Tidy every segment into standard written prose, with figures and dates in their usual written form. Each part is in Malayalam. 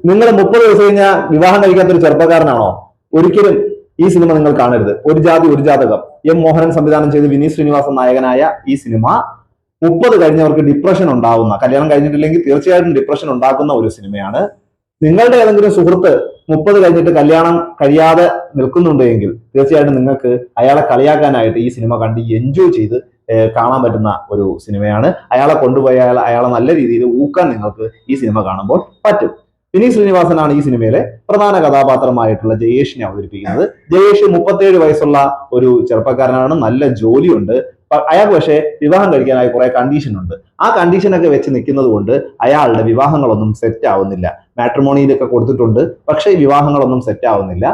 നിങ്ങൾ 30 വയസ്സ് കഴിഞ്ഞാൽ വിവാഹം കഴിക്കാത്തൊരു ചെറുപ്പക്കാരനാണോ? ഒരിക്കലും ഈ സിനിമ നിങ്ങൾ കാണരുത്. ഒരു ജാതി ഒരു ജാതകം, എം മോഹനൻ സംവിധാനം ചെയ്ത് വിനീത് ശ്രീനിവാസൻ നായകനായ ഈ സിനിമ 30 കഴിഞ്ഞവർക്ക് ഡിപ്രഷൻ ഉണ്ടാകുന്ന, കല്യാണം കഴിഞ്ഞിട്ടില്ലെങ്കിൽ തീർച്ചയായിട്ടും ഡിപ്രഷൻ ഉണ്ടാക്കുന്ന ഒരു സിനിമയാണ്. നിങ്ങളുടെ ഏതെങ്കിലും സുഹൃത്ത് 30 കഴിഞ്ഞിട്ട് കല്യാണം കഴിയാതെ നിൽക്കുന്നുണ്ടെങ്കിൽ തീർച്ചയായിട്ടും നിങ്ങൾക്ക് അയാളെ കളിയാക്കാനായിട്ട് ഈ സിനിമ കണ്ട് എൻജോയ് ചെയ്ത് കാണാൻ പറ്റുന്ന ഒരു സിനിമയാണ്. അയാളെ കൊണ്ടുപോയി അയാളെ നല്ല രീതിയിൽ ഊക്കാൻ നിങ്ങൾക്ക് ഈ സിനിമ കാണുമ്പോൾ പറ്റും. വിനീത് ശ്രീനിവാസനാണ് ഈ സിനിമയിലെ പ്രധാന കഥാപാത്രമായിട്ടുള്ള ജയേഷിനെ അവതരിപ്പിക്കുന്നത്. ജയേഷ് 37 വയസ്സുള്ള ഒരു ചെറുപ്പക്കാരനാണ്, നല്ല ജോലിയുണ്ട്. അയാൾക്ക് പക്ഷേ വിവാഹം കഴിക്കാനായി കുറെ കണ്ടീഷൻ ഉണ്ട്. ആ കണ്ടീഷനൊക്കെ വെച്ച് നിൽക്കുന്നത് കൊണ്ട് അയാളുടെ വിവാഹങ്ങളൊന്നും സെറ്റ് ആവുന്നില്ല. മാട്രിമോണിയിലൊക്കെ കൊടുത്തിട്ടുണ്ട്, പക്ഷേ വിവാഹങ്ങളൊന്നും സെറ്റ് ആവുന്നില്ല.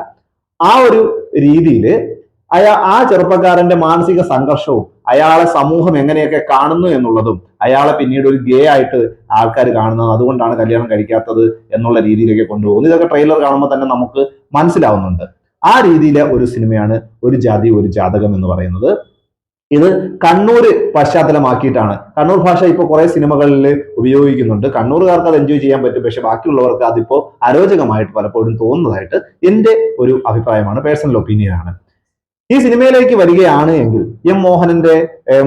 ആ ഒരു രീതിയിൽ ആ ചെറുപ്പക്കാരന്റെ മാനസിക സംഘർഷവും അയാളെ സമൂഹം എങ്ങനെയൊക്കെ കാണുന്നു എന്നുള്ളതും അയാളെ പിന്നീട് ഒരു ഗേ ആയിട്ട് ആൾക്കാർ കാണുന്നത്, അതുകൊണ്ടാണ് കല്യാണം കഴിക്കാത്തത് എന്നുള്ള രീതിയിലേക്ക് കൊണ്ടുപോകുന്നത്. ഇതൊക്കെ ട്രെയിലർ കാണുമ്പോൾ തന്നെ നമുക്ക് മനസ്സിലാവുന്നുണ്ട്. ആ രീതിയിലെ ഒരു സിനിമയാണ് ഒരു ജാതി ഒരു ജാതകം എന്ന് പറയുന്നത്. ഇത് കണ്ണൂർ പശ്ചാത്തലമാക്കിയിട്ടാണ്. കണ്ണൂർ ഭാഷ ഇപ്പോൾ കുറെ സിനിമകളിൽ ഉപയോഗിക്കുന്നുണ്ട്. കണ്ണൂറുകാർക്ക് അത് എൻജോയ് ചെയ്യാൻ പറ്റും, പക്ഷെ ബാക്കിയുള്ളവർക്ക് അതിപ്പോ അരോചകമായിട്ട് പലപ്പോഴും തോന്നുന്നതായിട്ട് എൻ്റെ ഒരു അഭിപ്രായമാണ്, പേഴ്സണൽ ഒപ്പീനിയൻ ആണ്. ഈ സിനിമയിലേക്ക് വരികയാണ് എങ്കിൽ എം മോഹനന്റെ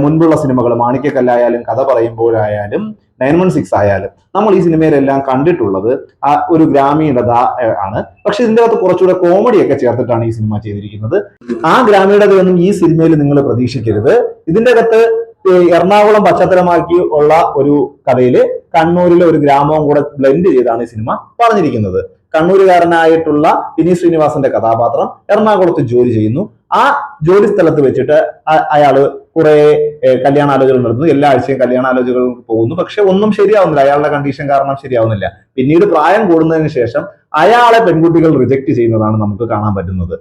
മുൻപുള്ള സിനിമകൾ മാണിക്യക്കല്ലായാലും കഥ പറയുമ്പോഴായാലും 916 ആയാലും നമ്മൾ ഈ സിനിമയിലെല്ലാം കണ്ടിട്ടുള്ളത് ആ ഒരു ഗ്രാമീണത ആണ്. പക്ഷെ ഇതിൻ്റെ അകത്ത് കുറച്ചുകൂടെ കോമഡിയൊക്കെ ചേർത്തിട്ടാണ് ഈ സിനിമ ചെയ്തിരിക്കുന്നത്. ആ ഗ്രാമീണതയൊന്നും ഈ സിനിമയിൽ നിങ്ങൾ പ്രതീക്ഷിക്കരുത്. ഇതിൻ്റെ അകത്ത് എറണാകുളം പശ്ചാത്തലമാക്കി ഉള്ള ഒരു കഥയിൽ കണ്ണൂരിലെ ഒരു ഗ്രാമവും കൂടെ ബ്ലെൻഡ് ചെയ്താണ് ഈ സിനിമ പറഞ്ഞിരിക്കുന്നത്. കണ്ണൂരുകാരനായിട്ടുള്ള വിനീത് ശ്രീനിവാസന്റെ കഥാപാത്രം എറണാകുളത്ത് ജോലി ചെയ്യുന്നു. ആ ജോലി സ്ഥലത്ത് വെച്ചിട്ട് അയാള് കുറെ കല്യാണാലോചനകൾ നടത്തുന്നു. എല്ലാ ആഴ്ചയും കല്യാണാലോചനകൾ പോകുന്നു, പക്ഷെ ഒന്നും ശരിയാവുന്നില്ല. അയാളുടെ കണ്ടീഷൻ കാരണം ശരിയാവുന്നില്ല. പിന്നീട് പ്രായം കൂടുന്നതിന് ശേഷം അയാളെ പെൺകുട്ടികൾ റിജക്ട് ചെയ്യുന്നതാണ് നമുക്ക് കാണാൻ പറ്റുന്നത്.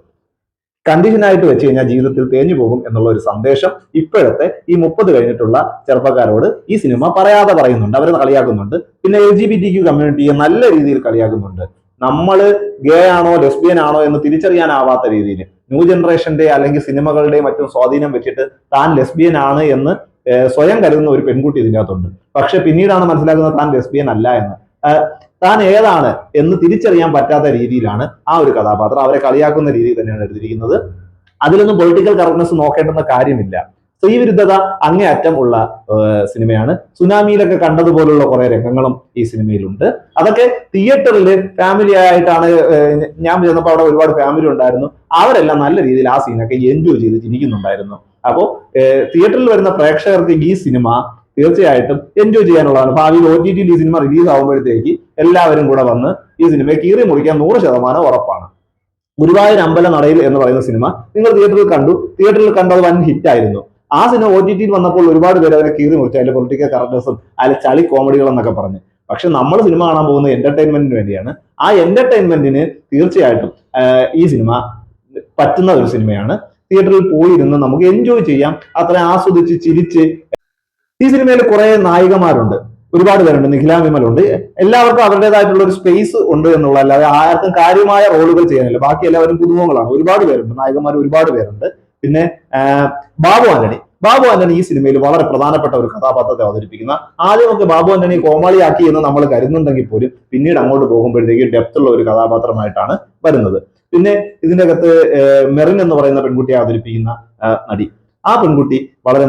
കണ്ടീഷനായിട്ട് വെച്ച് കഴിഞ്ഞാൽ ജീവിതത്തിൽ തേഞ്ഞു പോകും എന്നുള്ള ഒരു സന്ദേശം ഇപ്പോഴത്തെ ഈ 30 കഴിഞ്ഞിട്ടുള്ള ചെറുപ്പക്കാരോട് ഈ സിനിമ പറയാതെ പറയുന്നുണ്ട്. അവരെ കളിയാക്കുന്നുണ്ട്. പിന്നെ LGBTQ കമ്മ്യൂണിറ്റിയെ നല്ല രീതിയിൽ കളിയാക്കുന്നുണ്ട്. നമ്മള് ഗേ ആണോ ലെസ്ബിയൻ ആണോ എന്ന് തിരിച്ചറിയാനാവാത്ത രീതിയിൽ ന്യൂ ജനറേഷന്റെ അല്ലെങ്കിൽ സിനിമകളുടെ മറ്റും സ്വാധീനം വെച്ചിട്ട് താൻ ലെസ്ബിയൻ ആണ് എന്ന് സ്വയം കരുതുന്ന ഒരു പെൺകുട്ടി ഇതിൻ്റെ അകത്തുണ്ട്. പക്ഷെ പിന്നീടാണ് മനസ്സിലാക്കുന്നത് താൻ ലെസ്ബിയൻ അല്ല എന്ന്. താൻ ഏതാണ് എന്ന് തിരിച്ചറിയാൻ പറ്റാത്ത രീതിയിലാണ് ആ ഒരു കഥാപാത്രം. അവരെ കളിയാക്കുന്ന രീതിയിൽ തന്നെയാണ് എടുത്തിരിക്കുന്നത്. അതിലൊന്നും പൊളിറ്റിക്കൽ കറക്റ്റ്നെസ് നോക്കേണ്ടുന്ന കാര്യമില്ല. സ്ത്രീവിരുദ്ധത അങ്ങേയറ്റം ഉള്ള സിനിമയാണ്. സുനാമിയിലൊക്കെ കണ്ടതുപോലുള്ള കുറെ രംഗങ്ങളും ഈ സിനിമയിലുണ്ട്. അതൊക്കെ തിയേറ്ററിൽ ഫാമിലി ആയിട്ടാണ് ഞാൻ ചെന്നപ്പോൾ അവിടെ ഒരുപാട് ഫാമിലി ഉണ്ടായിരുന്നു. അവരെല്ലാം നല്ല രീതിയിൽ ആ സീനൊക്കെ എൻജോയ് ചെയ്ത് ചിരിക്കുന്നുണ്ടായിരുന്നു. അപ്പോൾ തിയേറ്ററിൽ വരുന്ന പ്രേക്ഷകർക്ക് ഈ സിനിമ തീർച്ചയായിട്ടും എൻജോയ് ചെയ്യാനുള്ളതാണ്. ഭാവിയിൽ OTT ഈ സിനിമ റിലീസ് ആകുമ്പോഴത്തേക്ക് എല്ലാവരും കൂടെ വന്ന് ഈ സിനിമയെ കീറി മുറിക്കാൻ 100% ഉറപ്പാണ്. ഗുരുവായൂർ അമ്പല നടയിൽ എന്ന് പറയുന്ന സിനിമ നിങ്ങൾ തിയേറ്ററിൽ കണ്ടു. തിയേറ്ററിൽ കണ്ടത് വൻ ഹിറ്റ് ആയിരുന്നു. ആ സിനിമ OTT വന്നപ്പോൾ ഒരുപാട് പേര് അതിനെ കീറി മുറിച്ചു, അതിലെ പൊളിറ്റിക്കൽ കറക്റ്റ്നസും അതിലെ ചളി കോമഡികൾ എന്നൊക്കെ പറഞ്ഞ്. പക്ഷെ നമ്മൾ സിനിമ കാണാൻ പോകുന്നത് എന്റർടൈൻമെന്റിന് വേണ്ടിയാണ്. ആ എന്റർടൈൻമെന്റിന് തീർച്ചയായിട്ടും ഈ സിനിമ പറ്റുന്ന ഒരു സിനിമയാണ്. തിയേറ്ററിൽ പോയിരുന്ന് നമുക്ക് എൻജോയ് ചെയ്യാം, അത്ര ആസ്വദിച്ച് ചിരിച്ച്. ഈ സിനിമയിൽ കുറെ നായികമാരുണ്ട്, ഒരുപാട് പേരുണ്ട്. നിഖില വിമലുണ്ട്. എല്ലാവർക്കും അവരുടേതായിട്ടുള്ള ഒരു സ്പേസ് ഉണ്ട് എന്നുള്ള, അല്ലാതെ ആർക്കും കാര്യമായ റോളുകൾ ചെയ്യാനില്ല. ബാക്കി എല്ലാവരും പുതുമുഖങ്ങളാണ്. ഒരുപാട് പേരുണ്ട്, നായകന്മാർ ഒരുപാട് പേരുണ്ട്. പിന്നെ ബാബു ആന്റണി ഈ സിനിമയിൽ വളരെ പ്രധാനപ്പെട്ട ഒരു കഥാപാത്രത്തെ അവതരിപ്പിക്കുന്ന. ആദ്യമൊക്കെ ബാബു ആന്റണി കോമാളിയാക്കി എന്ന് നമ്മൾ കരുതുന്നുണ്ടെങ്കിൽ പോലും പിന്നീട് അങ്ങോട്ട് പോകുമ്പോഴത്തേക്ക് ഡെപ്ത് ഉള്ള ഒരു കഥാപാത്രമായിട്ടാണ് വരുന്നത്. പിന്നെ ഇതിൻ്റെ അകത്ത് മെറിൻ എന്ന് പറയുന്ന പെൺകുട്ടിയെ അവതരിപ്പിക്കുന്ന നടി, ആ പെൺകുട്ടി വളരെ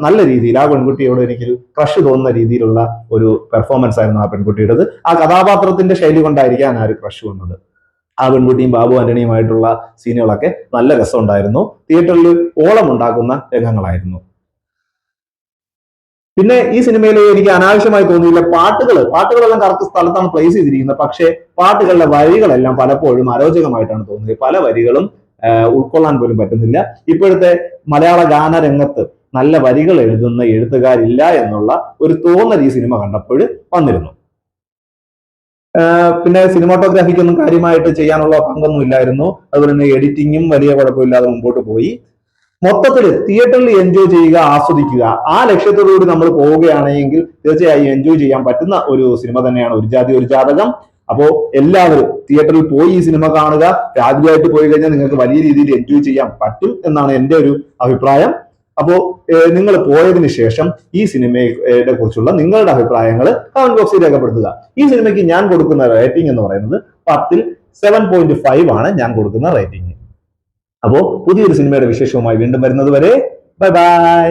നല്ല രീതിയിൽ, ആ പെൺകുട്ടിയോട് എനിക്കൊരു ക്രഷ് തോന്നുന്ന രീതിയിലുള്ള ഒരു പെർഫോമൻസ് ആയിരുന്നു ആ പെൺകുട്ടിയുടേത്. ആ കഥാപാത്രത്തിന്റെ ശൈലി കൊണ്ടായിരിക്കാം ആ ഒരു ക്രഷ് വന്നത്. ആ പെൺകുട്ടിയും ബാബു ആന്റണിയുമായിട്ടുള്ള സീനുകളൊക്കെ നല്ല രസമുണ്ടായിരുന്നു. തിയേറ്ററിൽ ഓളം ഉണ്ടാക്കുന്ന രംഗങ്ങളായിരുന്നു. പിന്നെ ഈ സിനിമയിൽ എനിക്ക് അനാവശ്യമായി തോന്നിയില്ല പാട്ടുകളെല്ലാം കറക്റ്റ് സ്ഥലത്താണ് പ്ലേസ് ചെയ്തിരിക്കുന്നത്. പക്ഷേ പാട്ടുകളുടെ വരികളെല്ലാം പലപ്പോഴും അരോചകമായിട്ടാണ് തോന്നിയത്. പല വരികളും ഉൾക്കൊള്ളാൻ പോലും പറ്റുന്നില്ല. ഇപ്പോഴത്തെ മലയാള ഗാനരംഗത്ത് നല്ല വരികൾ എഴുതുന്ന എഴുത്തുകാരില്ല എന്നുള്ള ഒരു തോന്നൽ ഈ സിനിമ കണ്ടപ്പോൾ വന്നിരുന്നു. പിന്നെ സിനിമാറ്റോഗ്രാഫിക്കൊന്നും കാര്യമായിട്ട് ചെയ്യാനുള്ള പങ്കൊന്നും ഇല്ലായിരുന്നു. അതുപോലെ തന്നെ എഡിറ്റിങ്ങും വലിയ കുഴപ്പമില്ലാതെ മുമ്പോട്ട് പോയി. മൊത്തത്തിൽ തിയേറ്ററിൽ എൻജോയ് ചെയ്യുക, ആസ്വദിക്കുക, ആ ലക്ഷ്യത്തോടുകൂടി നമ്മൾ പോവുകയാണെങ്കിൽ തീർച്ചയായും എൻജോയ് ചെയ്യാൻ പറ്റുന്ന ഒരു സിനിമ തന്നെയാണ് ഒരു ജാതി ഒരു ജാതകം. അപ്പോ എല്ലാവരും തിയേറ്ററിൽ പോയി ഈ സിനിമ കാണുക. രാത്രിയായിട്ട് പോയി കഴിഞ്ഞാൽ നിങ്ങൾക്ക് വലിയ രീതിയിൽ എൻജോയ് ചെയ്യാൻ പറ്റും എന്നാണ് എൻ്റെ ഒരു അഭിപ്രായം. അപ്പോ നിങ്ങൾ പോയതിനു ശേഷം ഈ സിനിമയെ കുറിച്ചുള്ള നിങ്ങളുടെ അഭിപ്രായങ്ങൾ കമന്റ് ബോക്സിൽ രേഖപ്പെടുത്തുക. ഈ സിനിമയ്ക്ക് ഞാൻ കൊടുക്കുന്ന റേറ്റിംഗ് എന്ന് പറയുന്നത് 10ൽ 7.5 ആണ് ഞാൻ കൊടുക്കുന്ന റേറ്റിംഗ്. അപ്പോ പുതിയൊരു സിനിമയുടെ വിശേഷവുമായി വീണ്ടും വരുന്നത് വരെ ബൈ ബൈ.